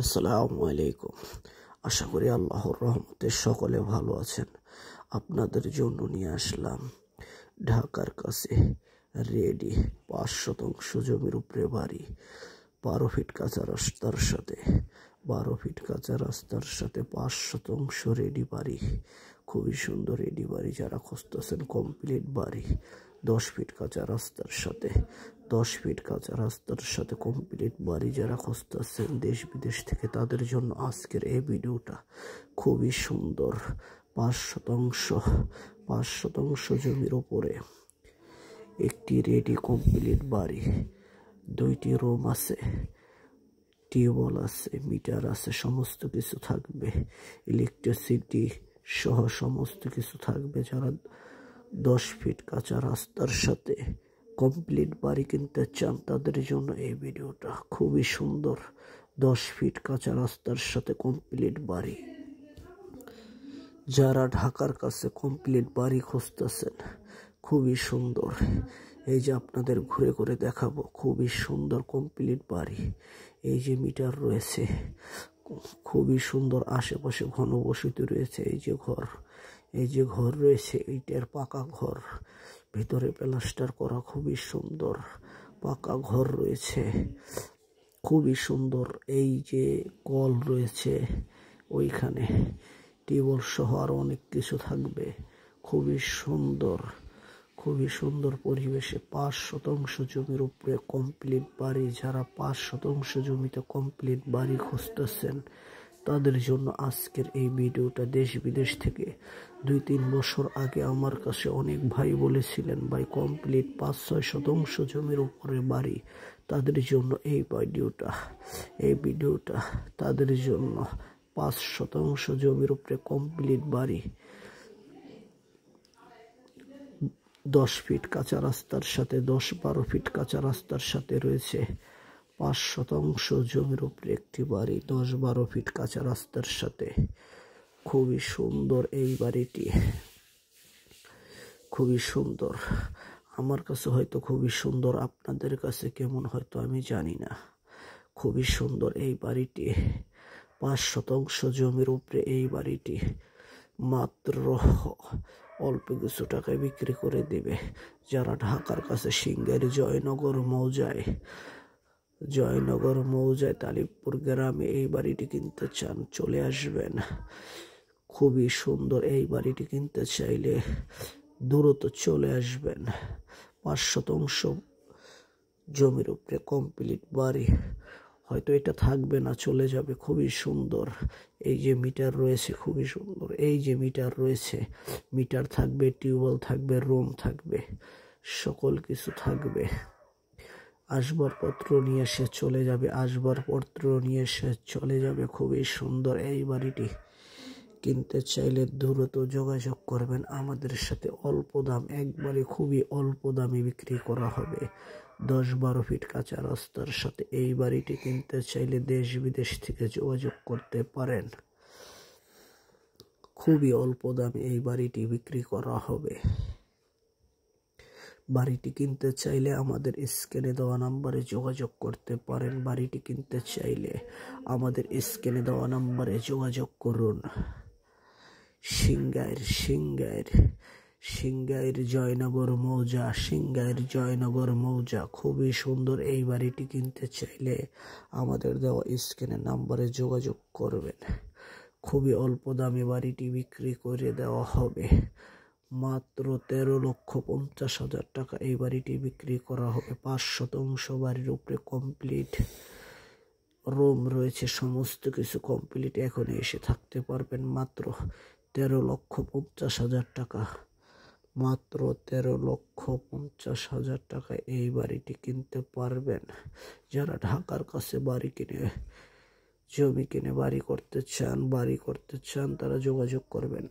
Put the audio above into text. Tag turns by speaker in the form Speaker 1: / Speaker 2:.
Speaker 1: আসসালামু আলাইকুম। আশা করি আল্লাহর রহমতে সকলে ভালো আছেন। আপনাদের জন্য নিয়ে আসলাম ঢাকার কাছে রেডি ৫ শতাংশ জমির উপরে বাড়ি, ১২ ফিট কাঁচা রাস্তার সাথে ১২ ফিট কাঁচা রাস্তার সাথে ৫ শতাংশ রেডি বাড়ি। খুবই সুন্দর রেডি বাড়ি। যারা খুঁজতেছেন কমপ্লিট বাড়ি ১০ ফিট কাঁচা রাস্তার সাথে ১০ ফিট কাঁচা রাস্তার সাথে কমপ্লিট বাড়ি যারা খুঁজতেছেন দেশ বিদেশ থেকে, তাদের জন্য আজকের এই ভিডিওটা খুবই সুন্দর। ৫ শতাংশ জমির ওপরে একটি রেডি কমপ্লিট বাড়ি, 2টি রুম আছে, টিউবওয়েল আছে, মিটার আছে, সমস্ত কিছু থাকবে, ইলেকট্রিসিটি সহ সমস্ত কিছু থাকবে। যারা ১০ ফিট কাঁচা রাস্তার সাথে কমপ্লিট বাড়ি কিনতে চান তাদের জন্য এই ভিডিওটা খুবই সুন্দর। ১০ ফিট কাঁচা রাস্তার সাথে কমপ্লিট বাড়ি। যারা ঢাকার কাছে কমপ্লিট বাড়ি খুঁজতেছেন, খুবই সুন্দর। এই যে আপনাদের ঘুরে ঘুরে দেখাবো, খুবই সুন্দর কমপ্লিট বাড়ি। এই যে মিটার রয়েছে, খুবই সুন্দর। আশেপাশে ঘনবসতি রয়েছে। এই যে ঘর রয়েছে, ইটের পাকা ঘর, ভিতরে প্লাস্টার করা, খুবই সুন্দর পাকা ঘর রয়েছে, খুবই সুন্দর। এই যে কল রয়েছে ওইখানে, টিউবওয়েল সহ আরো অনেক কিছু থাকবে। খুবই সুন্দর, খুবই সুন্দর পরিবেশে ৫ শতাংশ জমির উপরে কমপ্লিট বাড়ি। যারা ৫ শতাংশ জমিতে কমপ্লিট বাড়ি খুঁজতেছেন তাদের জন্য আজকের এই ভিডিওটা। দেশ বিদেশ থেকে ২-৩ বছর আগে আমার কাছে অনেক ভাই বলেছিলেন, ভাই কমপ্লিট ৫-৬ শতাংশ জমির উপরে বাড়ি, তাদের জন্য এই ভিডিওটা তাদের জন্য। ৫ শতাংশ জমির উপরে কমপ্লিট বাড়ি, ১০ ফিট কাঁচা রাস্তার সাথে ১০-১২ ফিট কাঁচা রাস্তার সাথে রয়েছে ৫ শতাংশ জমির উপরে একটি বাড়ি, ১০-১২ ফিট কাঁচা রাস্তার সাথে। খুবই সুন্দর এই বাড়িটি, খুবই সুন্দর। আমার কাছে হয়তো খুবই সুন্দর, আপনাদের কাছে কেমন হয়তো আমি জানি না। খুবই সুন্দর এই বাড়িটি। ৫ শতাংশ জমির উপরে এই বাড়িটি মাত্র অল্প কিছু টাকায় বিক্রি করে দেবে। যারা ঢাকার কাছে সিংহের জয়নগর মৌজায় তালিবপুর গ্রামে এই বাড়িটি কিনতে চান, চলে আসবেন। খুবই সুন্দর এই বাড়িটি কিনতে চাইলে দ্রুত চলে আসবেন। ৫ শতাংশ জমির উপরে কমপ্লিট বাড়ি। হয়তো এটা থাকবে না, চলে যাবে। খুবই সুন্দর। এই যে মিটার রয়েছে, খুবই সুন্দর। এই যে মিটার রয়েছে, মিটার থাকবে, টিউবওয়েল থাকবে, রুম থাকবে, সকল কিছু থাকবে। আসবাবপত্র নিয়ে এসে চলে যাবে। খুবই সুন্দর এই বাড়িটি কিনতে চাইলে দ্রুত যোগাযোগ করবেন আমাদের সাথে। অল্প দাম, একবারে খুবই অল্প দামে বিক্রি করা হবে। ১০-১২ ফিট কাঁচা রাস্তার সাথে এই বাড়িটি কিনতে চাইলে দেশ বিদেশ থেকে যোগাযোগ করতে পারেন। খুবই অল্প দামে এই বাড়িটি বিক্রি করা হবে। বাড়িটি কিনতে চাইলে আমাদের স্ক্রিনে দেওয়া নাম্বারে যোগাযোগ করতে পারেন। বাড়িটি কিনতে চাইলে আমাদের স্ক্রিনে দেওয়া নাম্বারে যোগাযোগ করুন। সিংগাইর জয়নগর মৌজা। খুবই সুন্দর এই বাড়িটি কিনতে চাইলে আমাদের দেওয়া স্ক্রিনের নাম্বারে যোগাযোগ করবেন। খুবই অল্প দামে বাড়িটি বিক্রি করে দেওয়া হবে। মাত্র ১৩,৫০,০০০ টাকা এই বাড়িটি বিক্রি করা হবে। ৫ শতাংশ বাড়ির উপরে কমপ্লিট রুম রয়েছে, সমস্ত কিছু কমপ্লিট। এখন এসে থাকতে পারবেন মাত্র ১৩,৫০,০০০ টাকা। মাত্র ১৩,৫০,০০০ টাকায় এই বাড়িটি কিনতে পারবেন। যারা ঢাকার কাছে জমি কিনে বাড়ি করতে চান তারা যোগাযোগ করবেন।